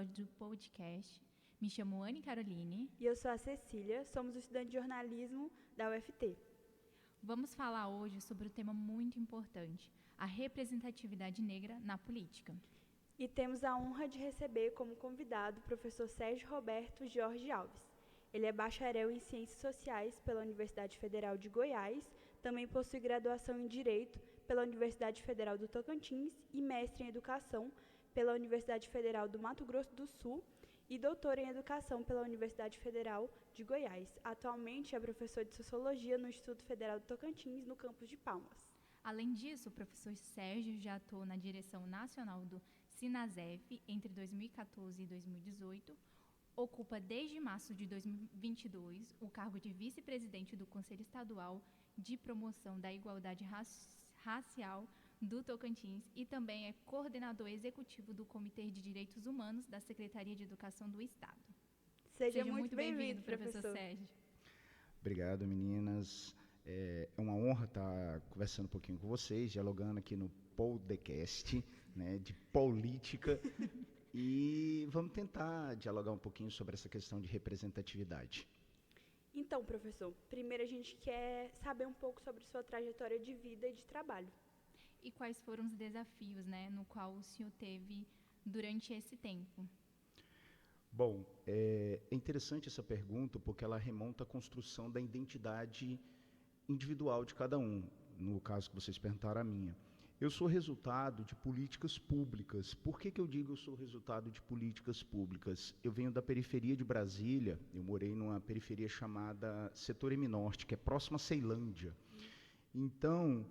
episódio do podcast. Me chamo Anne Caroline. E eu sou a Cecília, somos estudantes de jornalismo da UFT. Vamos falar hoje sobre um tema muito importante, a representatividade negra na política. E temos a honra de receber como convidado o professor Sérgio Roberto Jorge Alves. Ele é bacharel em Ciências Sociais pela Universidade Federal de Goiás, também possui graduação em Direito pela Universidade Federal do Tocantins e mestre em Educação pela Universidade Federal do Mato Grosso do Sul e doutor em Educação pela Universidade Federal de Goiás. Atualmente é professor de Sociologia no Instituto Federal do Tocantins, no campus de Palmas. Além disso, o professor Sérgio já atuou na direção nacional do Sinasef entre 2014 e 2018, ocupa desde março de 2022 o cargo de vice-presidente do Conselho Estadual de Promoção da Igualdade Racial do Tocantins e também é coordenador executivo do Comitê de Direitos Humanos da Secretaria de Educação do Estado. Seja muito bem-vindo, professor Sérgio. Obrigado, meninas. É uma honra estar conversando um pouquinho com vocês, dialogando aqui no podcast, né, de política. E vamos tentar dialogar um pouquinho sobre essa questão de representatividade. Então, professor, primeiro a gente quer saber um pouco sobre sua trajetória de vida e de trabalho. E quais foram os desafios, no qual o senhor teve durante esse tempo? Bom, é interessante essa pergunta porque ela remonta à construção da identidade individual de cada um, no caso que vocês perguntaram a minha. Eu sou resultado de políticas públicas. Por que eu digo eu sou resultado de políticas públicas? Eu venho da periferia de Brasília, eu morei numa periferia chamada Setor M Norte, que é próxima a Ceilândia. Então,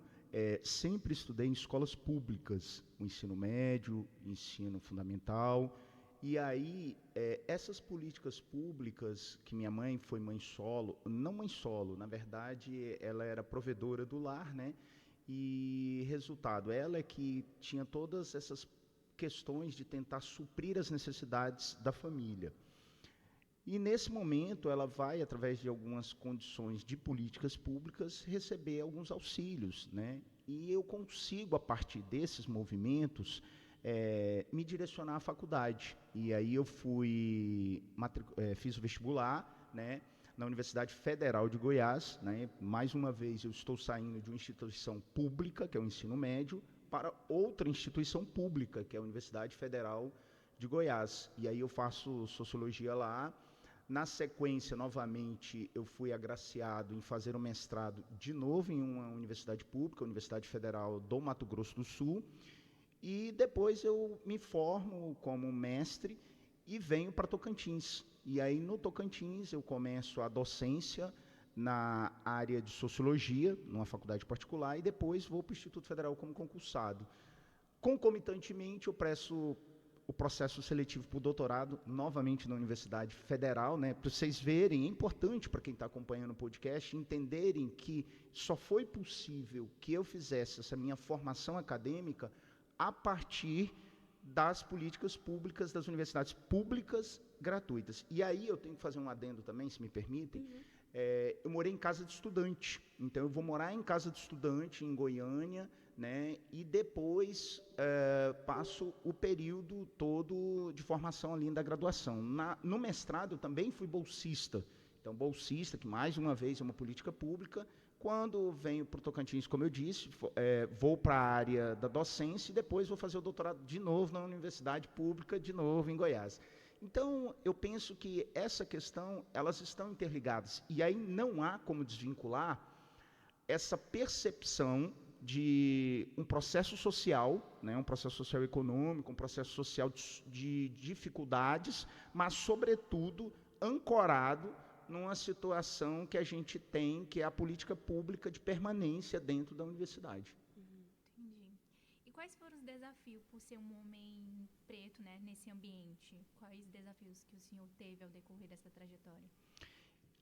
sempre estudei em escolas públicas, o ensino médio, ensino fundamental. E aí, essas políticas públicas, que minha mãe foi mãe solo, não mãe solo, na verdade, ela era provedora do lar, né? E, resultado, ela é que tinha todas essas questões de tentar suprir as necessidades da família. E, nesse momento, ela vai, através de algumas condições de políticas públicas, receber alguns auxílios, né? E eu consigo, a partir desses movimentos, me direcionar à faculdade. E aí eu fiz o vestibular, né, na Universidade Federal de Goiás, né? Mais uma vez eu estou saindo de uma instituição pública, que é o ensino médio, para outra instituição pública, que é a Universidade Federal de Goiás. E aí eu faço sociologia lá. Na sequência, novamente, eu fui agraciado em fazer um mestrado de novo em uma universidade pública, a Universidade Federal do Mato Grosso do Sul. E depois eu me formo como mestre e venho para Tocantins. E aí, no Tocantins, eu começo a docência na área de Sociologia, numa faculdade particular, e depois vou para o Instituto Federal como concursado. Concomitantemente, eu presto o processo seletivo para o doutorado, novamente na Universidade Federal, né, para vocês verem, é importante para quem está acompanhando o podcast, entenderem que só foi possível que eu fizesse essa minha formação acadêmica a partir das políticas públicas das universidades públicas gratuitas. E aí eu tenho que fazer um adendo também, se me permitem. Eu morei em casa de estudante, então eu vou morar em casa de estudante em Goiânia, né, e depois passo o período todo de formação ali da graduação. No mestrado eu também fui bolsista, então bolsista, que mais uma vez é uma política pública. Quando venho para o Tocantins, como eu disse, vou para a área da docência e depois vou fazer o doutorado de novo na universidade pública, de novo em Goiás. Então, eu penso que essa questão, elas estão interligadas. E aí não há como desvincular essa percepção de um processo social, né, um processo social econômico, um processo social de dificuldades, mas, sobretudo, ancorado numa situação que a gente tem, que é a política pública de permanência dentro da universidade. Entendi. E quais foram os desafios por ser um homem preto, né, nesse ambiente? Quais desafios que o senhor teve ao decorrer dessa trajetória?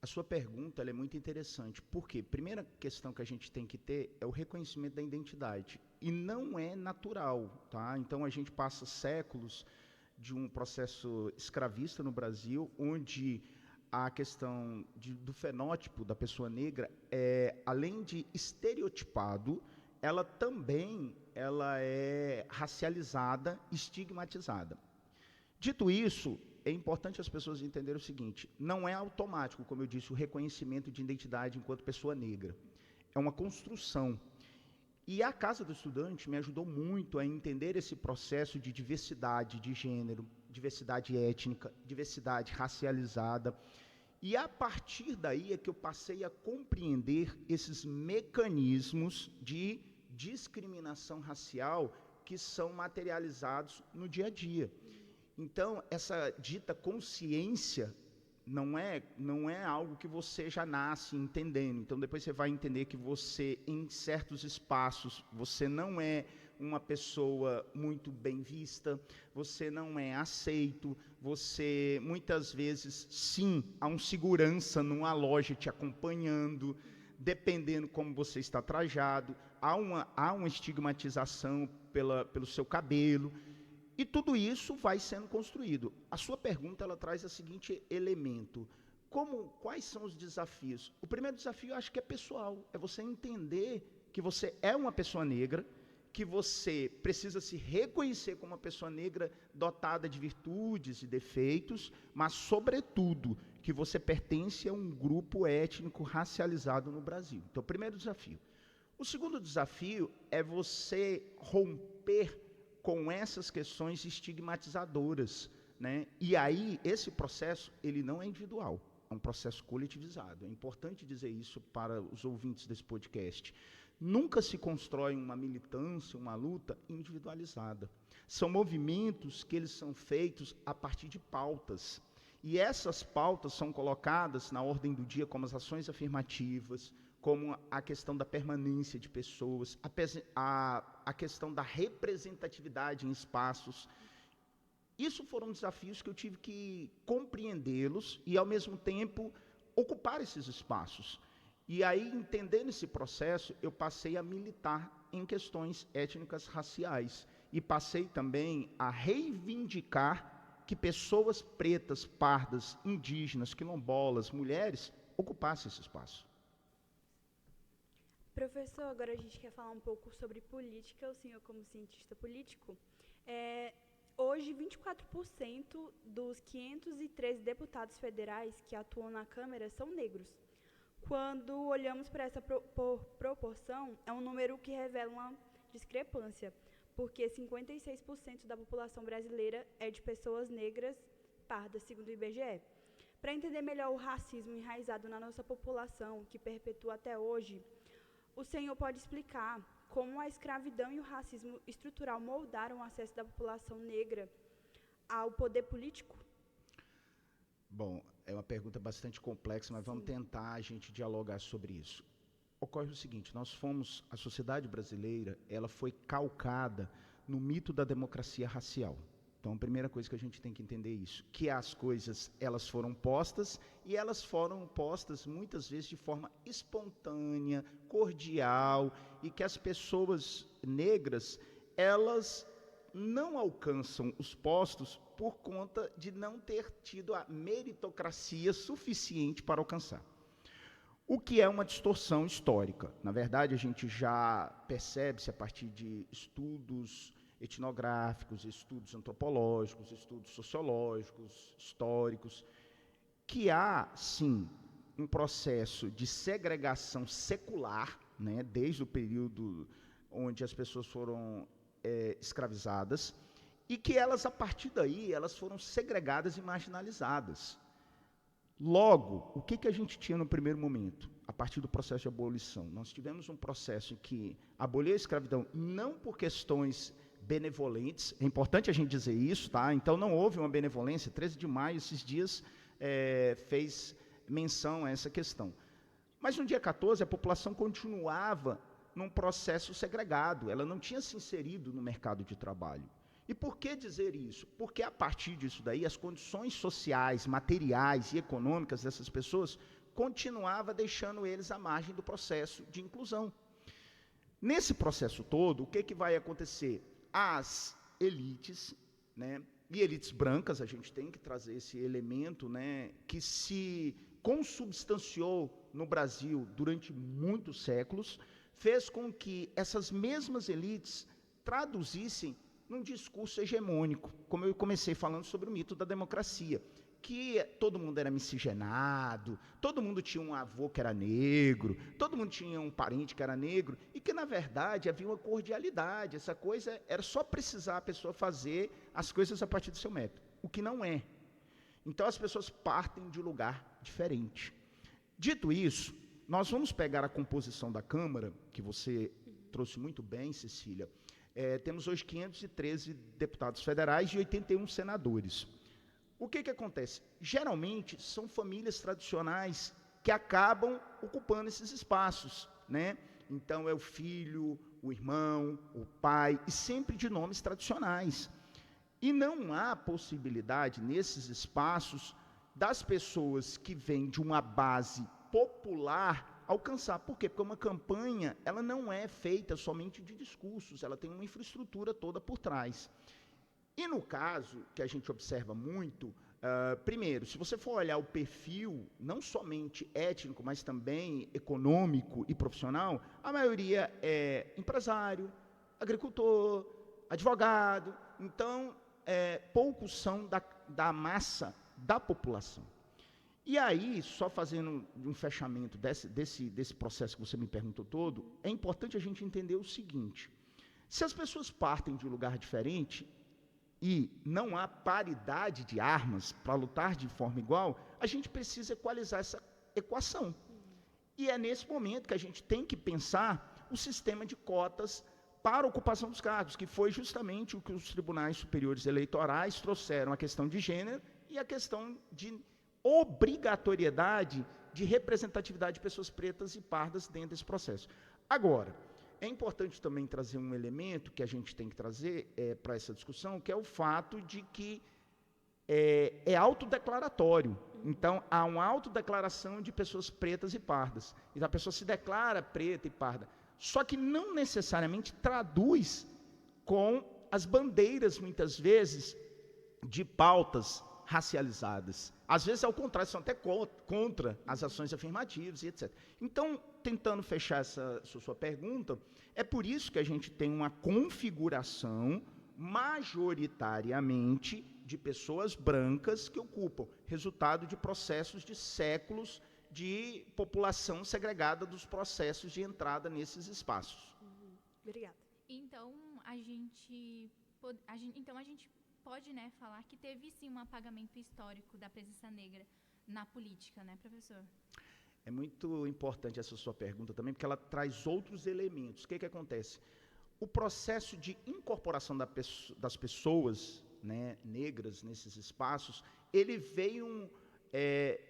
A sua pergunta ela é muito interessante, porque a primeira questão que a gente tem que ter é o reconhecimento da identidade, e não é natural, tá? Então a gente passa séculos de um processo escravista no Brasil, onde a questão do fenótipo da pessoa negra, além de estereotipado, ela também é racializada, estigmatizada. Dito isso, é importante as pessoas entenderem o seguinte: não é automático, como eu disse, o reconhecimento de identidade enquanto pessoa negra. É uma construção. E a Casa do Estudante me ajudou muito a entender esse processo de diversidade de gênero, diversidade étnica, diversidade racializada. E a partir daí é que eu passei a compreender esses mecanismos de discriminação racial que são materializados no dia a dia. Então, essa dita consciência não é algo que você já nasce entendendo. Então, depois você vai entender que você, em certos espaços, você não é uma pessoa muito bem vista, você não é aceito, você, muitas vezes, sim, há um segurança numa loja te acompanhando, dependendo como você está trajado, há uma estigmatização pelo seu cabelo, e tudo isso vai sendo construído. A sua pergunta, ela traz o seguinte elemento: quais são os desafios? O primeiro desafio, eu acho que é pessoal, é você entender que você é uma pessoa negra, que você precisa se reconhecer como uma pessoa negra dotada de virtudes e defeitos, mas, sobretudo, que você pertence a um grupo étnico racializado no Brasil. Então, o primeiro desafio. O segundo desafio é você romper com essas questões estigmatizadoras, né? E aí, esse processo, ele não é individual, é um processo coletivizado. É importante dizer isso para os ouvintes desse podcast. Nunca se constrói uma militância, uma luta individualizada. São movimentos que eles são feitos a partir de pautas. E essas pautas são colocadas na ordem do dia como as ações afirmativas, como a questão da permanência de pessoas, a questão da representatividade em espaços. Isso foram desafios que eu tive que compreendê-los e, ao mesmo tempo, ocupar esses espaços. E aí, entendendo esse processo, eu passei a militar em questões étnicas raciais e passei também a reivindicar que pessoas pretas, pardas, indígenas, quilombolas, mulheres, ocupassem esse espaço. Professor, agora a gente quer falar um pouco sobre política, o senhor como cientista político. Hoje, 24% dos 513 deputados federais que atuam na Câmara são negros. Quando olhamos para essa proporção, é um número que revela uma discrepância, porque 56% da população brasileira é de pessoas negras pardas, segundo o IBGE. Para entender melhor o racismo enraizado na nossa população, que perpetua até hoje, o senhor pode explicar como a escravidão e o racismo estrutural moldaram o acesso da população negra ao poder político? Bom, é uma pergunta bastante complexa, mas vamos tentar a gente dialogar sobre isso. Ocorre o seguinte: a sociedade brasileira, ela foi calcada no mito da democracia racial. Então, a primeira coisa que a gente tem que entender é isso, que as coisas, elas foram postas, e elas foram postas, muitas vezes, de forma espontânea, cordial, e que as pessoas negras, elas não alcançam os postos por conta de não ter tido a meritocracia suficiente para alcançar. O que é uma distorção histórica. Na verdade, a gente já percebe-se a partir de estudos etnográficos, estudos antropológicos, estudos sociológicos, históricos, que há, sim, um processo de segregação secular, né, desde o período onde as pessoas foram escravizadas, e que elas, a partir daí, elas foram segregadas e marginalizadas. Logo, o que a gente tinha no primeiro momento, a partir do processo de abolição? Nós tivemos um processo em que aboliu a escravidão não por questões benevolentes, é importante a gente dizer isso, tá? Então não houve uma benevolência. 13 de maio, esses dias, fez menção a essa questão. Mas no dia 14, a população continuava num processo segregado, ela não tinha se inserido no mercado de trabalho. E por que dizer isso? Porque a partir disso daí, as condições sociais, materiais e econômicas dessas pessoas continuava deixando eles à margem do processo de inclusão. Nesse processo todo, o que vai acontecer? As elites, né, e elites brancas, a gente tem que trazer esse elemento, né, que se consubstanciou no Brasil durante muitos séculos, fez com que essas mesmas elites traduzissem num discurso hegemônico, como eu comecei falando sobre o mito da democracia, que todo mundo era miscigenado, todo mundo tinha um avô que era negro, todo mundo tinha um parente que era negro, e que, na verdade, havia uma cordialidade, essa coisa era só precisar a pessoa fazer as coisas a partir do seu método, o que não é. Então, as pessoas partem de um lugar diferente. Dito isso, nós vamos pegar a composição da Câmara, que você trouxe muito bem, Cecília. Temos hoje 513 deputados federais e 81 senadores. O que acontece? Geralmente, são famílias tradicionais que acabam ocupando esses espaços, né? Então, é o filho, o irmão, o pai, e sempre de nomes tradicionais. E não há possibilidade, nesses espaços, das pessoas que vêm de uma base popular alcançar. Por quê? Porque uma campanha, ela não é feita somente de discursos, ela tem uma infraestrutura toda por trás. E no caso, que a gente observa muito, primeiro, se você for olhar o perfil, não somente étnico, mas também econômico e profissional, a maioria é empresário, agricultor, advogado, então, poucos são da massa da população. E aí, só fazendo um fechamento desse processo que você me perguntou todo, é importante a gente entender o seguinte: se as pessoas partem de um lugar diferente e não há paridade de armas para lutar de forma igual, a gente precisa equalizar essa equação. E é nesse momento que a gente tem que pensar o sistema de cotas para a ocupação dos cargos, que foi justamente o que os tribunais superiores eleitorais trouxeram, a questão de gênero e a questão de obrigatoriedade de representatividade de pessoas pretas e pardas dentro desse processo. Agora, é importante também trazer um elemento que a gente tem que trazer para essa discussão, que é o fato de que é autodeclaratório. Então, há uma autodeclaração de pessoas pretas e pardas. Então, a pessoa se declara preta e parda. Só que não necessariamente traduz com as bandeiras, muitas vezes, de pautas racializadas. Às vezes, ao contrário, são até contra as ações afirmativas e etc. Então, tentando fechar essa sua pergunta, é por isso que a gente tem uma configuração majoritariamente de pessoas brancas que ocupam, resultado de processos de séculos de população segregada dos processos de entrada nesses espaços. Obrigada. Então, a gente pode, né, falar que teve sim um apagamento histórico da presença negra na política, né, professor? É muito importante essa sua pergunta também, porque ela traz outros elementos. O que acontece? O processo de incorporação das pessoas, né, negras nesses espaços, ele veio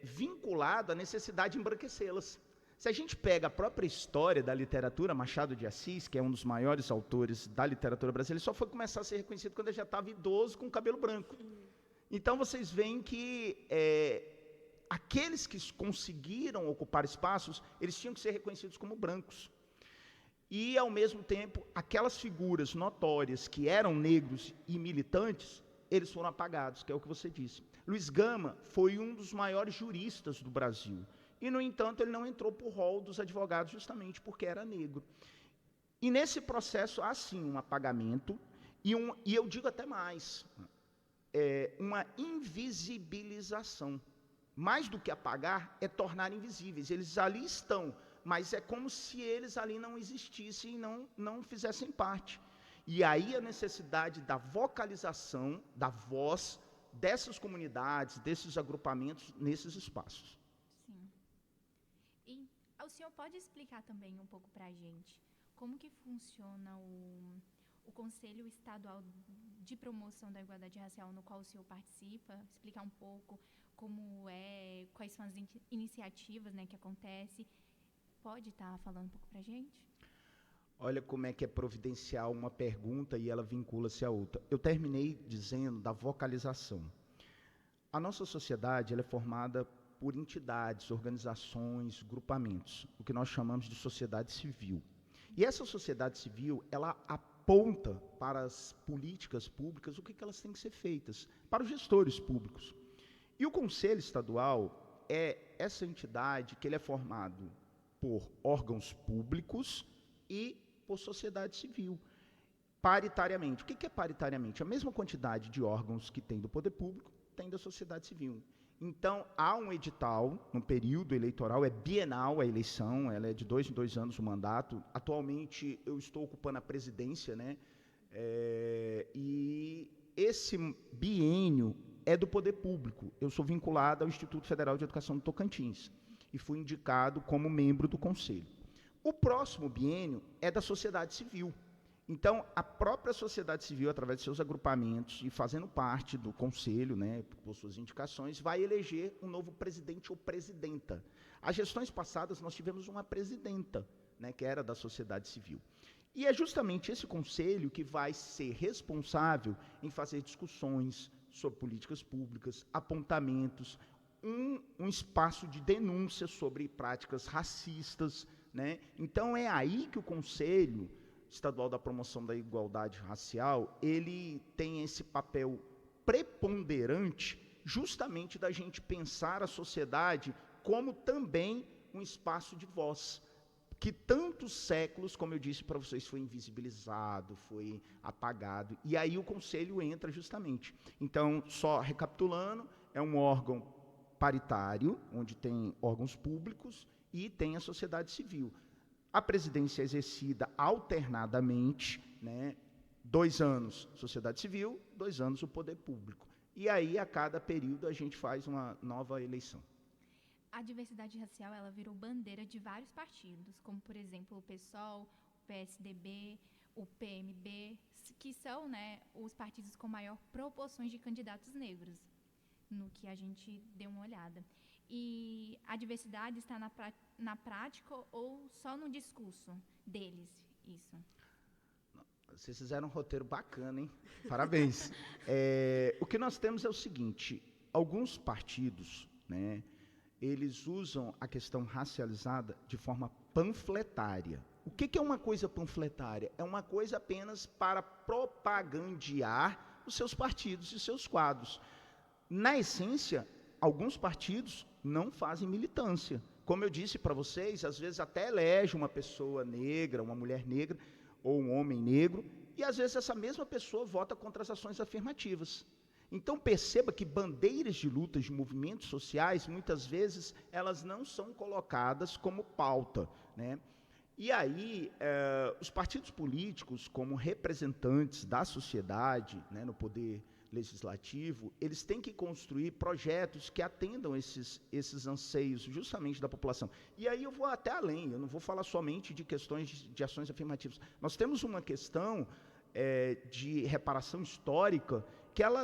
vinculado à necessidade de embranquecê-las. Se a gente pega a própria história da literatura, Machado de Assis, que é um dos maiores autores da literatura brasileira, ele só foi começar a ser reconhecido quando ele já estava idoso, com cabelo branco. Então, vocês veem que aqueles que conseguiram ocupar espaços, eles tinham que ser reconhecidos como brancos. E, ao mesmo tempo, aquelas figuras notórias que eram negros e militantes, eles foram apagados, que é o que você disse. Luiz Gama foi um dos maiores juristas do Brasil. E, no entanto, ele não entrou para o rol dos advogados justamente porque era negro. E, nesse processo, há, sim, um apagamento e eu digo até mais, uma invisibilização. Mais do que apagar, é tornar invisíveis. Eles ali estão, mas é como se eles ali não existissem e não fizessem parte. E aí a necessidade da vocalização, da voz dessas comunidades, desses agrupamentos, nesses espaços. Sim. E o senhor pode explicar também um pouco para a gente como que funciona o Conselho Estadual de Promoção da Igualdade Racial, no qual o senhor participa, explicar um pouco como quais são as iniciativas, né, que acontecem. Pode estar falando um pouco para a gente? Olha como é que é providencial uma pergunta e ela vincula-se à outra. Eu terminei dizendo da vocalização. A nossa sociedade ela é formada por entidades, organizações, grupamentos, o que nós chamamos de sociedade civil. E essa sociedade civil, ela aponta para as políticas públicas o que elas têm que ser feitas, para os gestores públicos. E o Conselho Estadual é essa entidade que ele é formado por órgãos públicos e por sociedade civil. paritariamente. O que é paritariamente? A mesma quantidade de órgãos que tem do poder público tem da sociedade civil. Então, há um edital, no período eleitoral, é bienal a eleição, ela é de 2 em 2 anos o mandato. Atualmente, eu estou ocupando a presidência, né? E esse biênio é do poder público. Eu sou vinculado ao Instituto Federal de Educação do Tocantins e fui indicado como membro do conselho. O próximo biênio é da sociedade civil. Então, a própria sociedade civil, através de seus agrupamentos e fazendo parte do conselho, né, por suas indicações, vai eleger um novo presidente ou presidenta. As gestões passadas, nós tivemos uma presidenta, né, que era da sociedade civil. E é justamente esse conselho que vai ser responsável em fazer discussões sobre políticas públicas, apontamentos, um espaço de denúncia sobre práticas racistas, né? Então, é aí que o Conselho Estadual da Promoção da Igualdade Racial, ele tem esse papel preponderante justamente da gente pensar a sociedade como também um espaço de voz, que tantos séculos, como eu disse para vocês, foi invisibilizado, foi apagado, e aí o Conselho entra justamente. Então, só recapitulando, é um órgão paritário, onde tem órgãos públicos e tem a sociedade civil. A presidência é exercida alternadamente, né, 2 anos sociedade civil, 2 anos o poder público. E aí, a cada período, a gente faz uma nova eleição. A diversidade racial, ela virou bandeira de vários partidos, como, por exemplo, o PSOL, o PSDB, o PMB, que são, né, os partidos com maior proporções de candidatos negros, no que a gente deu uma olhada. E a diversidade está na prática ou só no discurso deles, isso? Vocês fizeram um roteiro bacana, hein? Parabéns. O que nós temos é o seguinte, alguns partidos, né, eles usam a questão racializada de forma panfletária. O que é uma coisa panfletária? É uma coisa apenas para propagandear os seus partidos e seus quadros. Na essência, alguns partidos não fazem militância. Como eu disse para vocês, às vezes até elege uma pessoa negra, uma mulher negra, ou um homem negro, e às vezes essa mesma pessoa vota contra as ações afirmativas. Então perceba que bandeiras de lutas de movimentos sociais, muitas vezes, elas não são colocadas como pauta, né? E aí, os partidos políticos, como representantes da sociedade, né, no poder legislativo, eles têm que construir projetos que atendam esses anseios justamente da população. E aí eu vou até além, eu não vou falar somente de questões de ações afirmativas. Nós temos uma questão de reparação histórica que ela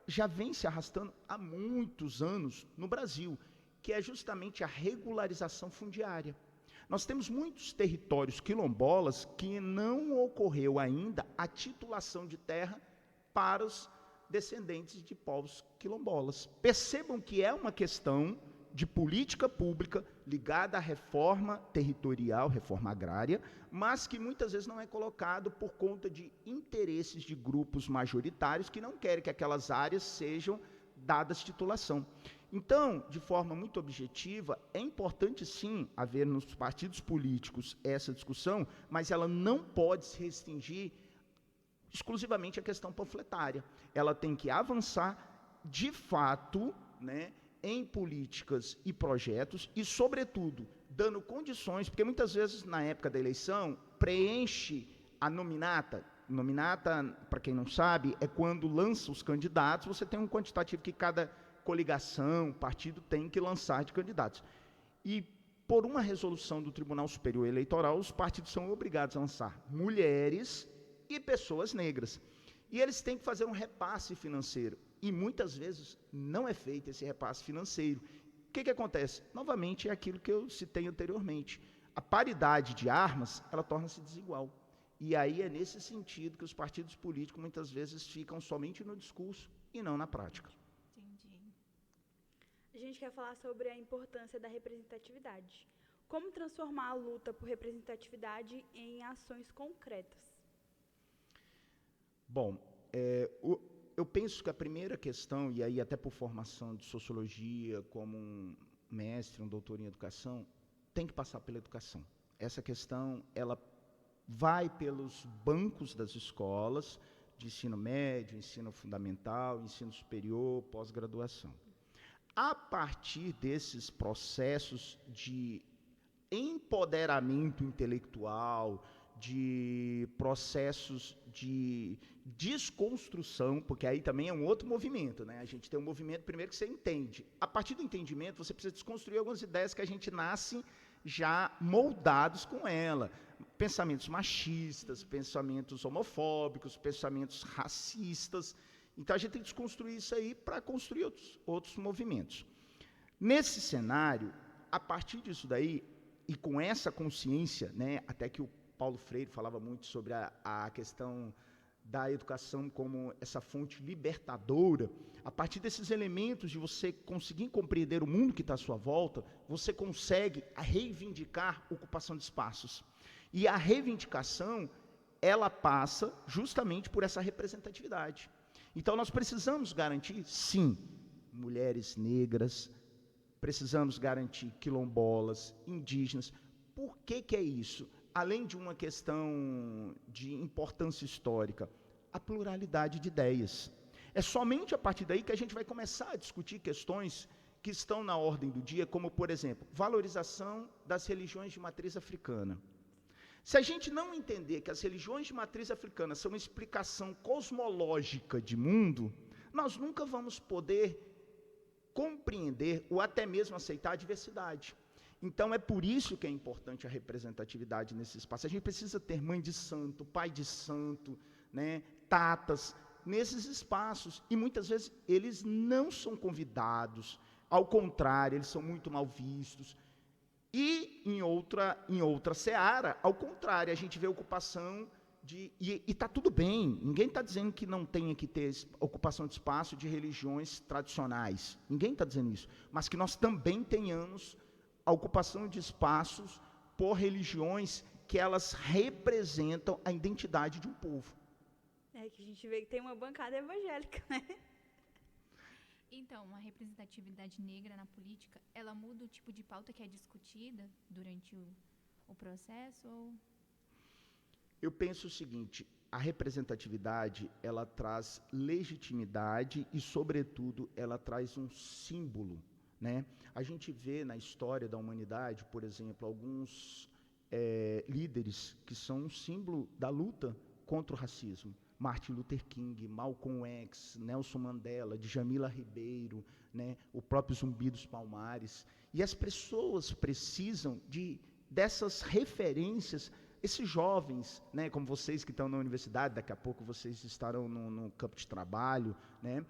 já vem se arrastando há muitos anos no Brasil, que é justamente a regularização fundiária. Nós temos muitos territórios quilombolas que não ocorreu ainda a titulação de terra para os descendentes de povos quilombolas. Percebam que é uma questão de política pública ligada à reforma territorial, reforma agrária, mas que muitas vezes não é colocado por conta de interesses de grupos majoritários que não querem que aquelas áreas sejam dadas titulação. Então, de forma muito objetiva, é importante sim haver nos partidos políticos essa discussão, mas ela não pode se restringir exclusivamente à questão panfletária. Ela tem que avançar de fato, né, em políticas e projetos e, sobretudo, dando condições, porque muitas vezes, na época da eleição, preenche a nominata. Nominata, para quem não sabe, é quando lança os candidatos, você tem um quantitativo que cada coligação, partido tem que lançar de candidatos. E, por uma resolução do Tribunal Superior Eleitoral, os partidos são obrigados a lançar mulheres e pessoas negras. E eles têm que fazer um repasse financeiro. E muitas vezes não é feito esse repasse financeiro. O que acontece? Novamente, é aquilo que eu citei anteriormente. A paridade de armas, ela torna-se desigual. E aí é nesse sentido que os partidos políticos muitas vezes ficam somente no discurso e não na prática. Entendi. A gente quer falar sobre a importância da representatividade. Como transformar a luta por representatividade em ações concretas? Bom, eu penso que a primeira questão, e aí até por formação de sociologia, como um mestre, um doutor em educação, tem que passar pela educação. Essa questão, ela vai pelos bancos das escolas de ensino médio, ensino fundamental, ensino superior, pós-graduação. A partir desses processos de empoderamento intelectual, de processos de desconstrução, porque aí também é um outro movimento, né? A gente tem um movimento, primeiro, que você entende. A partir do entendimento, você precisa desconstruir algumas ideias que a gente nasce já moldados com ela. Pensamentos machistas, pensamentos homofóbicos, pensamentos racistas. Então, a gente tem que desconstruir isso aí para construir outros movimentos. Nesse cenário, a partir disso daí, e com essa consciência, né, até que o Paulo Freire falava muito sobre a questão da educação como essa fonte libertadora, a partir desses elementos de você conseguir compreender o mundo que está à sua volta, você consegue reivindicar ocupação de espaços. E a reivindicação, ela passa justamente por essa representatividade. Então, nós precisamos garantir, sim, mulheres negras, precisamos garantir quilombolas, indígenas. Por que é isso? Além de uma questão de importância histórica, a pluralidade de ideias. É somente a partir daí que a gente vai começar a discutir questões que estão na ordem do dia, como, por exemplo, valorização das religiões de matriz africana. Se a gente não entender que as religiões de matriz africana são uma explicação cosmológica de mundo, nós nunca vamos poder compreender ou até mesmo aceitar a diversidade. Então, é por isso que é importante a representatividade nesse espaço. A gente precisa ter mãe de santo, pai de santo, né, tatas, nesses espaços. E, muitas vezes, eles não são convidados. Ao contrário, eles são muito mal vistos. E, em outra seara, ao contrário, a gente vê a ocupação de... E está tudo bem. Ninguém está dizendo que não tenha que ter ocupação de espaço de religiões tradicionais. Ninguém está dizendo isso. Mas que nós também tenhamos a ocupação de espaços por religiões que elas representam a identidade de um povo. É que a gente vê que tem uma bancada evangélica, né? Então, a representatividade negra na política, ela muda o tipo de pauta que é discutida durante o processo? Ou... Eu penso o seguinte, a representatividade, ela traz legitimidade e, sobretudo, ela traz um símbolo, né? A gente vê na história da humanidade, por exemplo, alguns líderes que são um símbolo da luta contra o racismo. Martin Luther King, Malcolm X, Nelson Mandela, Djamila Ribeiro, né, o próprio Zumbi dos Palmares. E as pessoas precisam dessas referências. Esses jovens, né, como vocês que estão na universidade, daqui a pouco vocês estarão no campo de trabalho, né?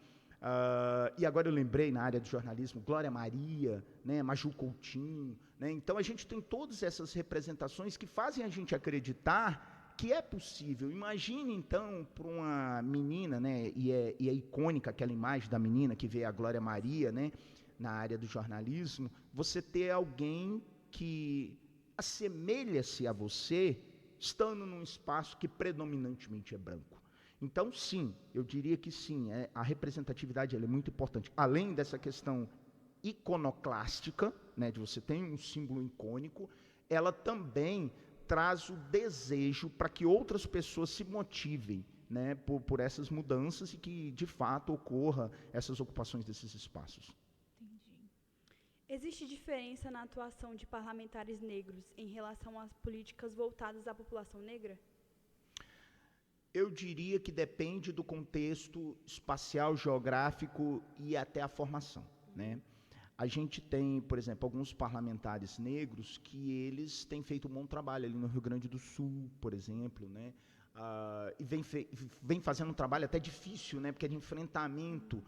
E agora eu lembrei na área do jornalismo, Glória Maria, né, Maju Coutinho, né? Então a gente tem todas essas representações que fazem a gente acreditar que é possível. Imagine então para uma menina, né, e é icônica aquela imagem da menina que vê a Glória Maria, né, na área do jornalismo, você ter alguém que assemelha-se a você, estando num espaço que predominantemente é branco. Então, sim, eu diria que sim, a representatividade ela é muito importante. Além dessa questão iconoclástica, né, de você ter um símbolo icônico, ela também traz o desejo para que outras pessoas se motivem, né, por essas mudanças e que, de fato, ocorra essas ocupações desses espaços. Entendi. Existe diferença na atuação de parlamentares negros em relação às políticas voltadas à população negra? Eu diria que depende do contexto espacial, geográfico e até a formação, né? A gente tem, por exemplo, alguns parlamentares negros que eles têm feito um bom trabalho ali no Rio Grande do Sul, por exemplo, né? E vem fazendo um trabalho até difícil, né? Porque é de enfrentamento.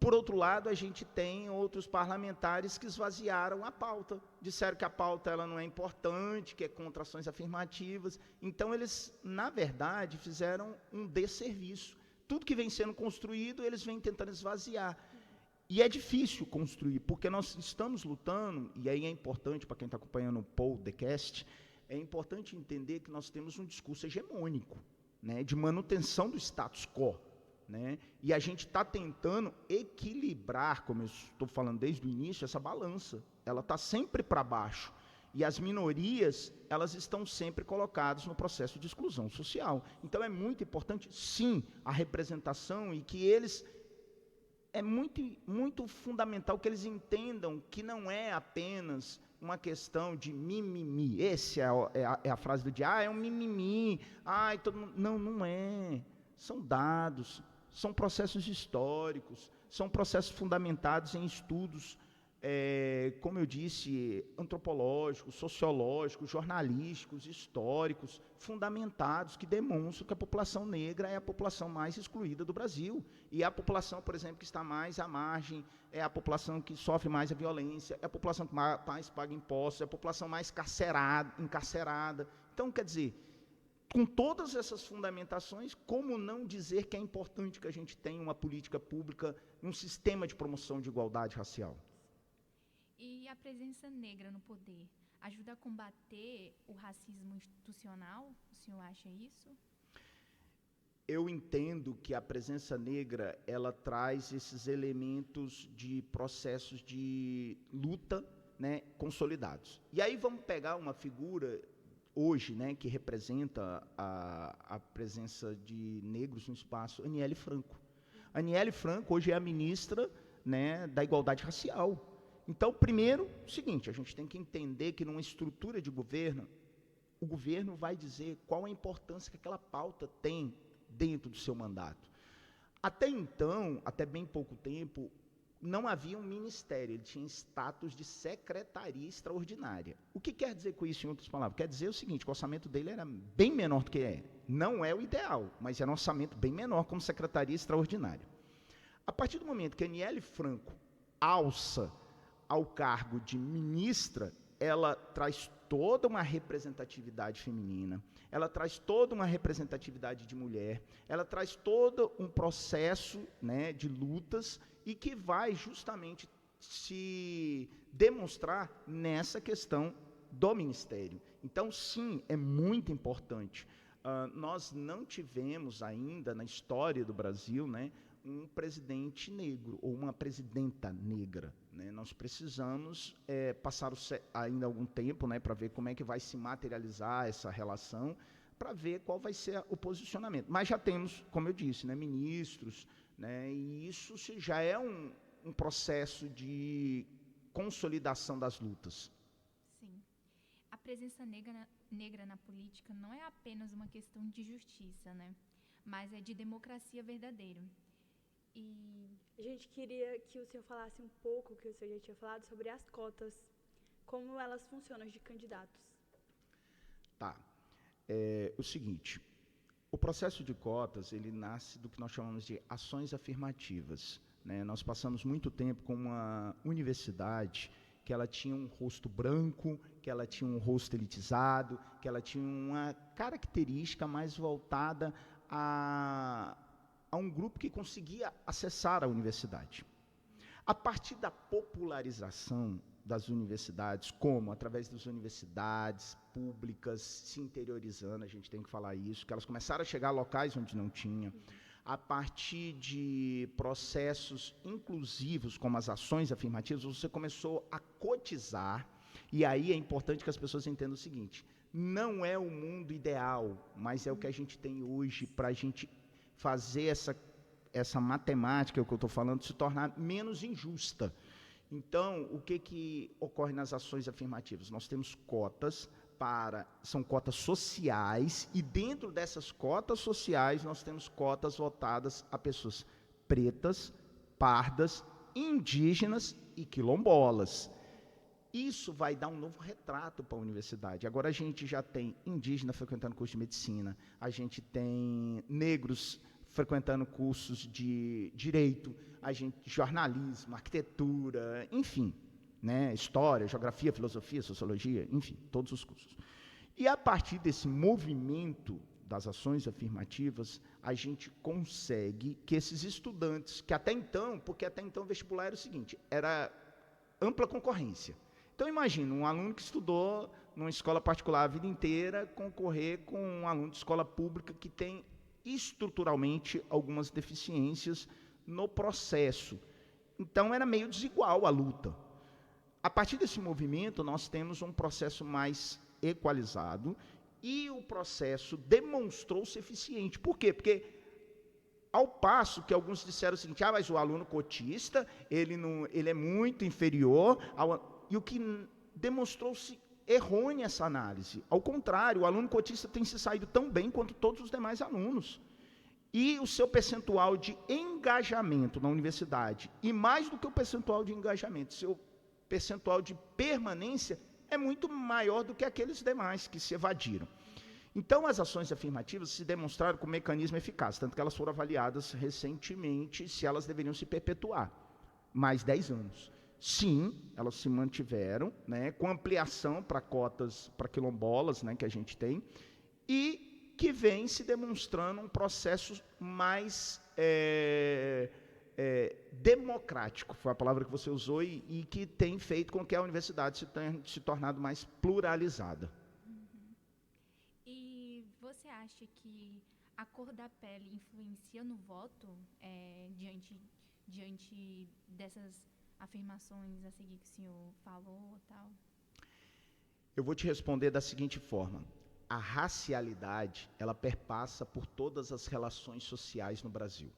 Por outro lado, a gente tem outros parlamentares que esvaziaram a pauta, disseram que a pauta ela não é importante, que é contra ações afirmativas. Então, eles, na verdade, fizeram um desserviço. Tudo que vem sendo construído, eles vêm tentando esvaziar. E é difícil construir, porque nós estamos lutando, e aí é importante, para quem está acompanhando o podcast, é importante entender que nós temos um discurso hegemônico, né, de manutenção do status quo. Né? E a gente está tentando equilibrar, como eu estou falando desde o início, essa balança. Ela está sempre para baixo. E as minorias, elas estão sempre colocadas no processo de exclusão social. Então, é muito importante, sim, a representação e que eles... É muito fundamental que eles entendam que não é apenas uma questão de mimimi. Essa é a frase do dia. É um mimimi. Todo mundo... Não, não é. São dados, são processos históricos, são processos fundamentados em estudos, como eu disse, antropológicos, sociológicos, jornalísticos, históricos, fundamentados, que demonstram que a população negra é a população mais excluída do Brasil. E a população, por exemplo, que está mais à margem, é a população que sofre mais a violência, é a população que mais paga impostos, é a população mais encarcerada. Então, quer dizer, com todas essas fundamentações, como não dizer que é importante que a gente tenha uma política pública, um sistema de promoção de igualdade racial? E a presença negra no poder ajuda a combater o racismo institucional? O senhor acha isso? Eu entendo que a presença negra, ela traz esses elementos de processos de luta, né, consolidados. E aí vamos pegar uma figura hoje, né, que representa a presença de negros no espaço, Aniele Franco. Aniele Franco hoje é a ministra, né, da Igualdade Racial. Então, primeiro, o seguinte, a gente tem que entender que numa estrutura de governo, o governo vai dizer qual a importância que aquela pauta tem dentro do seu mandato. Até então, até bem pouco tempo, não havia um ministério, ele tinha status de secretaria extraordinária. O que quer dizer com isso, em outras palavras? Quer dizer o seguinte, que o orçamento dele era bem menor do que é. Não é o ideal, mas era um orçamento bem menor como secretaria extraordinária. A partir do momento que a Aniele Franco alça ao cargo de ministra, ela traz toda uma representatividade feminina, ela traz toda uma representatividade de mulher, ela traz todo um processo, né, de lutas e que vai justamente se demonstrar nessa questão do ministério. Então, sim, é muito importante. Nós não tivemos ainda na história do Brasil, né, um presidente negro ou uma presidenta negra, né? Nós precisamos passar ainda algum tempo, né, para ver como é que vai se materializar essa relação, para ver qual vai ser o posicionamento. Mas já temos, como eu disse, né, ministros, né, e isso já é um processo de consolidação das lutas. Sim. A presença negra na política não é apenas uma questão de justiça, né, mas é de democracia verdadeira. E a gente queria que o senhor falasse um pouco, que o senhor já tinha falado, sobre as cotas, como elas funcionam de candidatos. Tá. O seguinte, o processo de cotas, ele nasce do que nós chamamos de ações afirmativas, né? Nós passamos muito tempo com uma universidade que ela tinha um rosto branco, que ela tinha um rosto elitizado, que ela tinha uma característica mais voltada a um grupo que conseguia acessar a universidade. A partir da popularização das universidades, como através das universidades públicas se interiorizando, a gente tem que falar isso, que elas começaram a chegar a locais onde não tinha, a partir de processos inclusivos, como as ações afirmativas, você começou a cotizar, e aí é importante que as pessoas entendam o seguinte, não é o mundo ideal, mas é o que a gente tem hoje para a gente fazer essa matemática, que eu estou falando, se tornar menos injusta. Então, o que ocorre nas ações afirmativas? Nós temos cotas são cotas sociais, e dentro dessas cotas sociais, nós temos cotas votadas a pessoas pretas, pardas, indígenas e quilombolas. Isso vai dar um novo retrato para a universidade. Agora a gente já tem indígena frequentando curso de medicina, a gente tem negros frequentando cursos de direito, jornalismo, arquitetura, enfim, né, história, geografia, filosofia, sociologia, enfim, todos os cursos. E a partir desse movimento das ações afirmativas, a gente consegue que esses estudantes, que até então o vestibular era o seguinte, era ampla concorrência. Então, imagina, um aluno que estudou numa escola particular a vida inteira concorrer com um aluno de escola pública que tem estruturalmente algumas deficiências no processo. Então, era meio desigual a luta. a partir desse movimento, nós temos um processo mais equalizado e o processo demonstrou ser eficiente. Por quê? Porque, ao passo que alguns disseram o seguinte, mas o aluno cotista, ele é muito inferior, e o que demonstrou-se errônea essa análise. Ao contrário, o aluno cotista tem se saído tão bem quanto todos os demais alunos. E o seu percentual de engajamento na universidade, e mais do que o percentual de engajamento, seu percentual de permanência é muito maior do que aqueles demais que se evadiram. Então, as ações afirmativas se demonstraram como mecanismo eficaz, tanto que elas foram avaliadas recentemente se elas deveriam se perpetuar. Mais 10 anos. Sim, elas se mantiveram, né, com ampliação para cotas, para quilombolas, né, que a gente tem, e que vem se demonstrando um processo mais democrático, foi a palavra que você usou, e que tem feito com que a universidade se tornado mais pluralizada. E você acha que a cor da pele influencia no voto diante dessas afirmações a seguir que o senhor falou, tal? Eu vou te responder da seguinte forma: a racialidade, ela perpassa por todas as relações sociais no Brasil.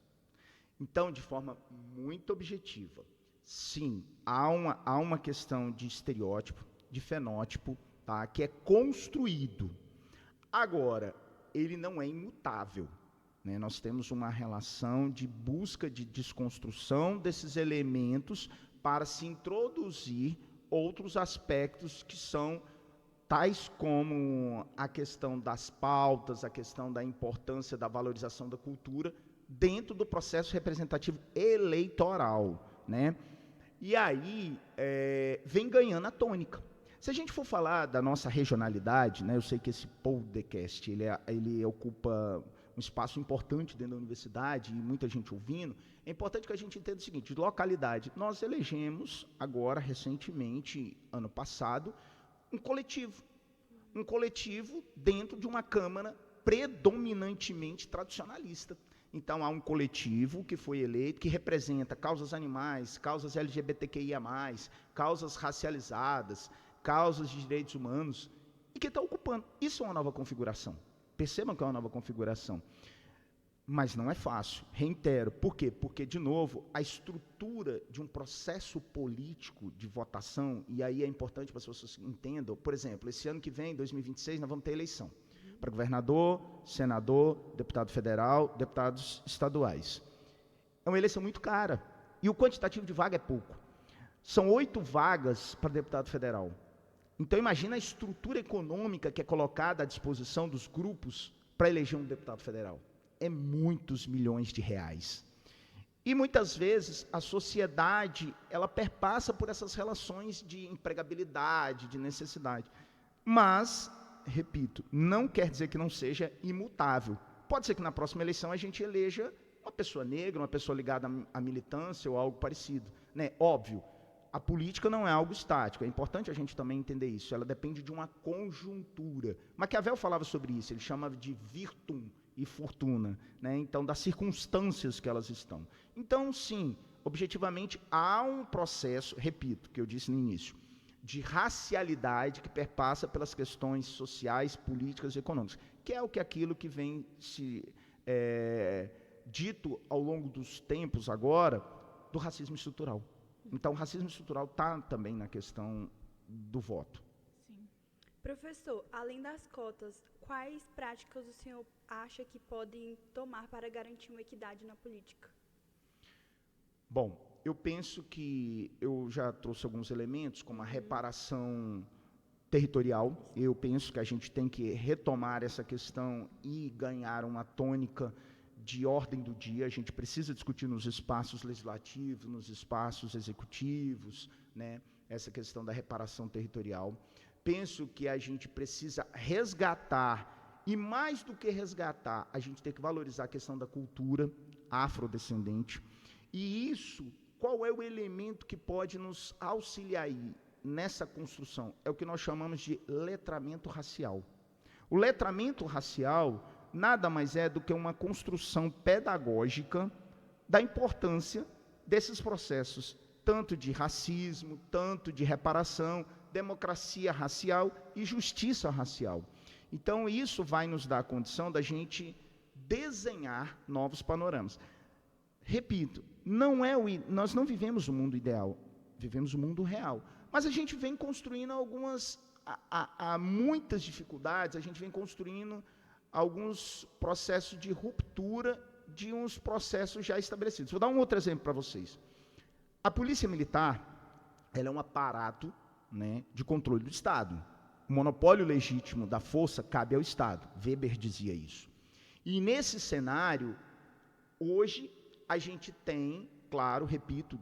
Então, de forma muito objetiva, sim, há uma questão de estereótipo, de fenótipo, tá, que é construído. Agora, ele não é imutável, né? Nós temos uma relação de busca de desconstrução desses elementos para se introduzir outros aspectos que são tais como a questão das pautas, a questão da importância da valorização da cultura dentro do processo representativo eleitoral, né? E aí vem ganhando a tônica. Se a gente for falar da nossa regionalidade, né, eu sei que esse podcast ele ocupa um espaço importante dentro da universidade e muita gente ouvindo. É importante que a gente entenda o seguinte: de localidade, nós elegemos agora, recentemente, ano passado, um coletivo dentro de uma Câmara predominantemente tradicionalista. Então, há um coletivo que foi eleito, que representa causas animais, causas LGBTQIA+, causas racializadas, causas de direitos humanos, e que está ocupando. Isso é uma nova configuração. Percebam que é uma nova configuração. Mas não é fácil, reitero. Por quê? Porque, de novo, a estrutura de um processo político de votação, e aí é importante para que vocês entendam, por exemplo, esse ano que vem, 2026, nós vamos ter eleição para governador, senador, deputado federal, deputados estaduais. É uma eleição muito cara, e o quantitativo de vaga é pouco. São 8 vagas para deputado federal. Então, imagina a estrutura econômica que é colocada à disposição dos grupos para eleger um deputado federal. É muitos milhões de reais. E, muitas vezes, a sociedade, ela perpassa por essas relações de empregabilidade, de necessidade. Mas, repito, não quer dizer que não seja imutável. Pode ser que na próxima eleição a gente eleja uma pessoa negra, uma pessoa ligada à militância ou algo parecido, né? Óbvio, a política não é algo estático, é importante a gente também entender isso, ela depende de uma conjuntura. Maquiavel falava sobre isso, ele chamava de virtum e fortuna, né? Então, das circunstâncias que elas estão. Então, sim, objetivamente, há um processo, repito, que eu disse no início, de racialidade que perpassa pelas questões sociais, políticas e econômicas, que é aquilo que vem se dito ao longo dos tempos agora do racismo estrutural. Então, o racismo estrutural está também na questão do voto. Sim. Professor, além das cotas, quais práticas o senhor acha que podem tomar para garantir uma equidade na política? Bom, eu penso que eu já trouxe alguns elementos, como a reparação territorial. Eu penso que a gente tem que retomar essa questão e ganhar uma tônica de ordem do dia. A gente precisa discutir nos espaços legislativos, nos espaços executivos, né, essa questão da reparação territorial. Penso que a gente precisa resgatar, e mais do que resgatar, a gente tem que valorizar a questão da cultura afrodescendente. E isso, qual é o elemento que pode nos auxiliar aí nessa construção? É o que nós chamamos de letramento racial. O letramento racial nada mais é do que uma construção pedagógica da importância desses processos tanto de racismo, tanto de reparação, democracia racial e justiça racial. Então, isso vai nos dar a condição da gente desenhar novos panoramas. Repito, nós não vivemos o mundo ideal, vivemos o mundo real. Mas a gente vem construindo há muitas dificuldades, a gente vem construindo alguns processos de ruptura de uns processos já estabelecidos. Vou dar um outro exemplo para vocês. A Polícia Militar, ela é um aparato, né, de controle do Estado. O monopólio legítimo da força cabe ao Estado. Weber dizia isso. E nesse cenário, hoje, a gente tem, claro, repito,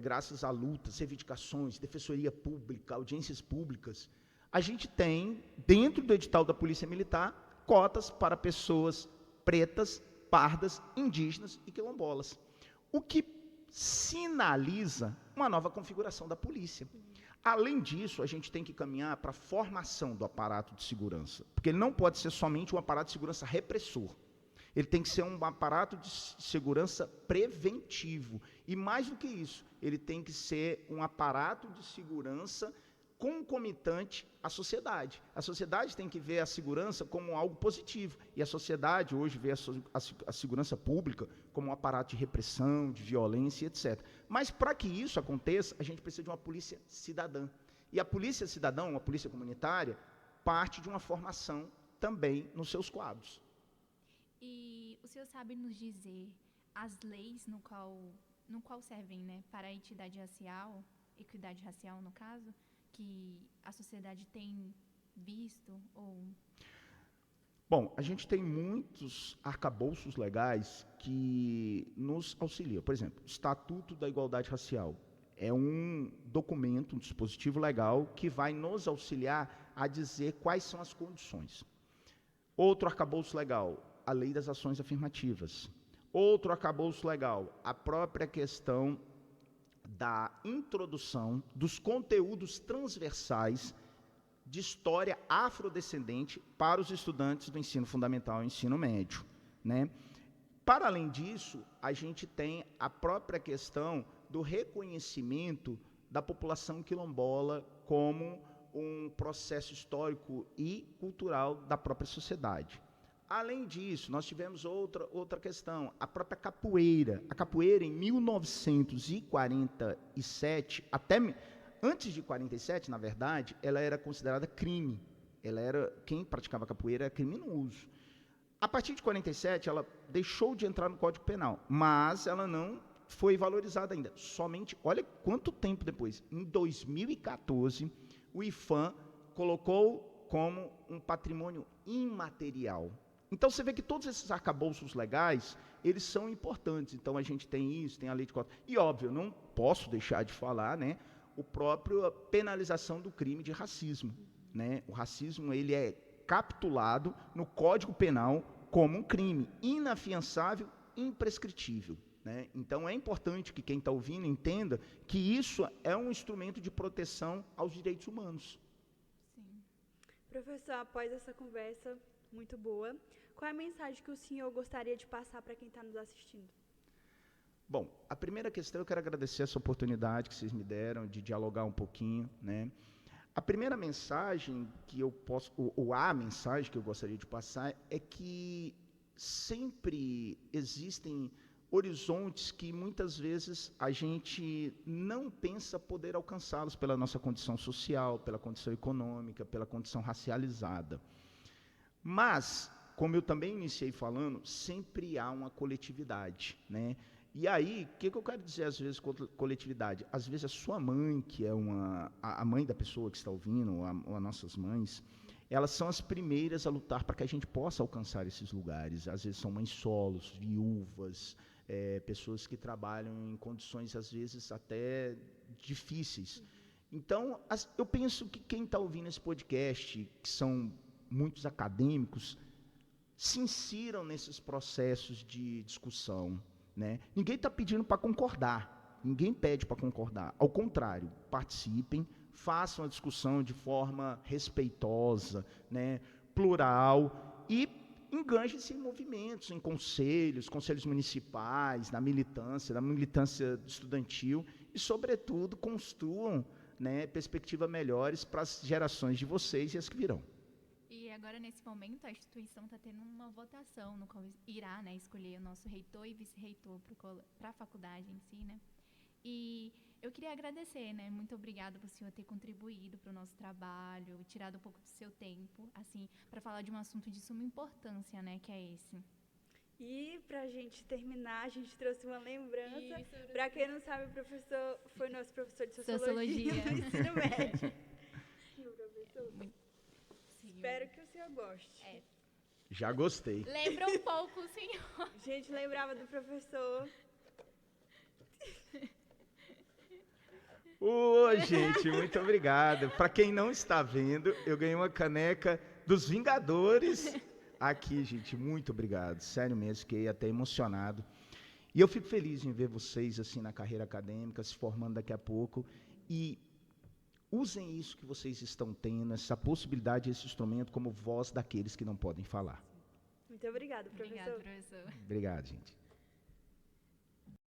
graças a lutas, reivindicações, defensoria pública, audiências públicas, a gente tem, dentro do edital da Polícia Militar, cotas para pessoas pretas, pardas, indígenas e quilombolas. O que sinaliza uma nova configuração da polícia. Além disso, a gente tem que caminhar para a formação do aparato de segurança, porque ele não pode ser somente um aparato de segurança repressor. Ele tem que ser um aparato de segurança preventivo. E mais do que isso, ele tem que ser um aparato de segurança concomitante à sociedade. A sociedade tem que ver a segurança como algo positivo. E a sociedade hoje vê a segurança pública como um aparato de repressão, de violência, etc. Mas para que isso aconteça, a gente precisa de uma polícia cidadã. E a polícia cidadã, uma polícia comunitária, parte de uma formação também nos seus quadros. E o senhor sabe nos dizer as leis no qual servem, né, para a equidade racial, no caso, que a sociedade tem visto? Bom, a gente tem muitos arcabouços legais que nos auxiliam. Por exemplo, o Estatuto da Igualdade Racial é um documento, um dispositivo legal que vai nos auxiliar a dizer quais são as condições. Outro arcabouço legal, a Lei das Ações Afirmativas. Outro arcabouço legal, a própria questão da introdução dos conteúdos transversais de história afrodescendente para os estudantes do ensino fundamental e ensino médio, né? Para além disso, a gente tem a própria questão do reconhecimento da população quilombola como um processo histórico e cultural da própria sociedade. Além disso, nós tivemos outra questão, a própria capoeira. A capoeira, em 1947, antes de 47, na verdade, ela era considerada crime. Quem praticava capoeira era criminoso. A partir de 47, ela deixou de entrar no Código Penal, mas ela não foi valorizada ainda. Somente, olha quanto tempo depois, em 2014, o IPHAN colocou como um patrimônio imaterial. Então, você vê que todos esses arcabouços legais, eles são importantes. Então, a gente tem isso, tem a lei de cotas. E, óbvio, não posso deixar de falar, né, a própria penalização do crime de racismo. Né? O racismo, ele é capitulado no Código Penal como um crime inafiançável e imprescritível. Né? Então, é importante que quem está ouvindo entenda que isso é um instrumento de proteção aos direitos humanos. Sim. Professor, após essa conversa muito boa, qual é a mensagem que o senhor gostaria de passar para quem está nos assistindo? Bom, a primeira questão, eu quero agradecer essa oportunidade que vocês me deram de dialogar um pouquinho, né? A primeira mensagem que eu posso, ou a mensagem que eu gostaria de passar é que sempre existem horizontes que muitas vezes a gente não pensa poder alcançá-los pela nossa condição social, pela condição econômica, pela condição racializada. Mas, como eu também iniciei falando, sempre há uma coletividade, né? E aí, o que eu quero dizer às vezes com coletividade? Às vezes a sua mãe, que é a mãe da pessoa que está ouvindo, ou as nossas mães, elas são as primeiras a lutar para que a gente possa alcançar esses lugares. Às vezes são mães solos, viúvas, pessoas que trabalham em condições, às vezes, até difíceis. Então, eu penso que quem está ouvindo esse podcast, que são muitos acadêmicos, se insiram nesses processos de discussão. Né? Ninguém está pedindo para concordar, ninguém pede para concordar. Ao contrário, participem, façam a discussão de forma respeitosa, né, plural, e enganjem-se em movimentos, em conselhos municipais, na militância estudantil. e, sobretudo, construam, né, perspectivas melhores para as gerações de vocês e as que virão. E agora, nesse momento, a instituição está tendo uma votação no qual irá, né, escolher o nosso reitor e vice-reitor para a faculdade em si, né? E eu queria agradecer, né? Muito obrigada por o senhor ter contribuído para o nosso trabalho, tirado um pouco do seu tempo, assim, para falar de um assunto de suma importância, né, que é esse. E para a gente terminar, a gente trouxe uma lembrança. Para quem não sabe, o professor foi nosso professor de Sociologia no ensino médio. Espero que o senhor goste. Já gostei. Lembra um pouco o senhor. Gente, lembrava do professor. Gente, muito obrigado. Para quem não está vendo, eu ganhei uma caneca dos Vingadores. Aqui, gente, muito obrigado. Sério mesmo, fiquei até emocionado. E eu fico feliz em ver vocês assim na carreira acadêmica, se formando daqui a pouco. E usem isso que vocês estão tendo, essa possibilidade, esse instrumento, como voz daqueles que não podem falar. Muito obrigada, professor. Obrigada, professor. Obrigado, gente.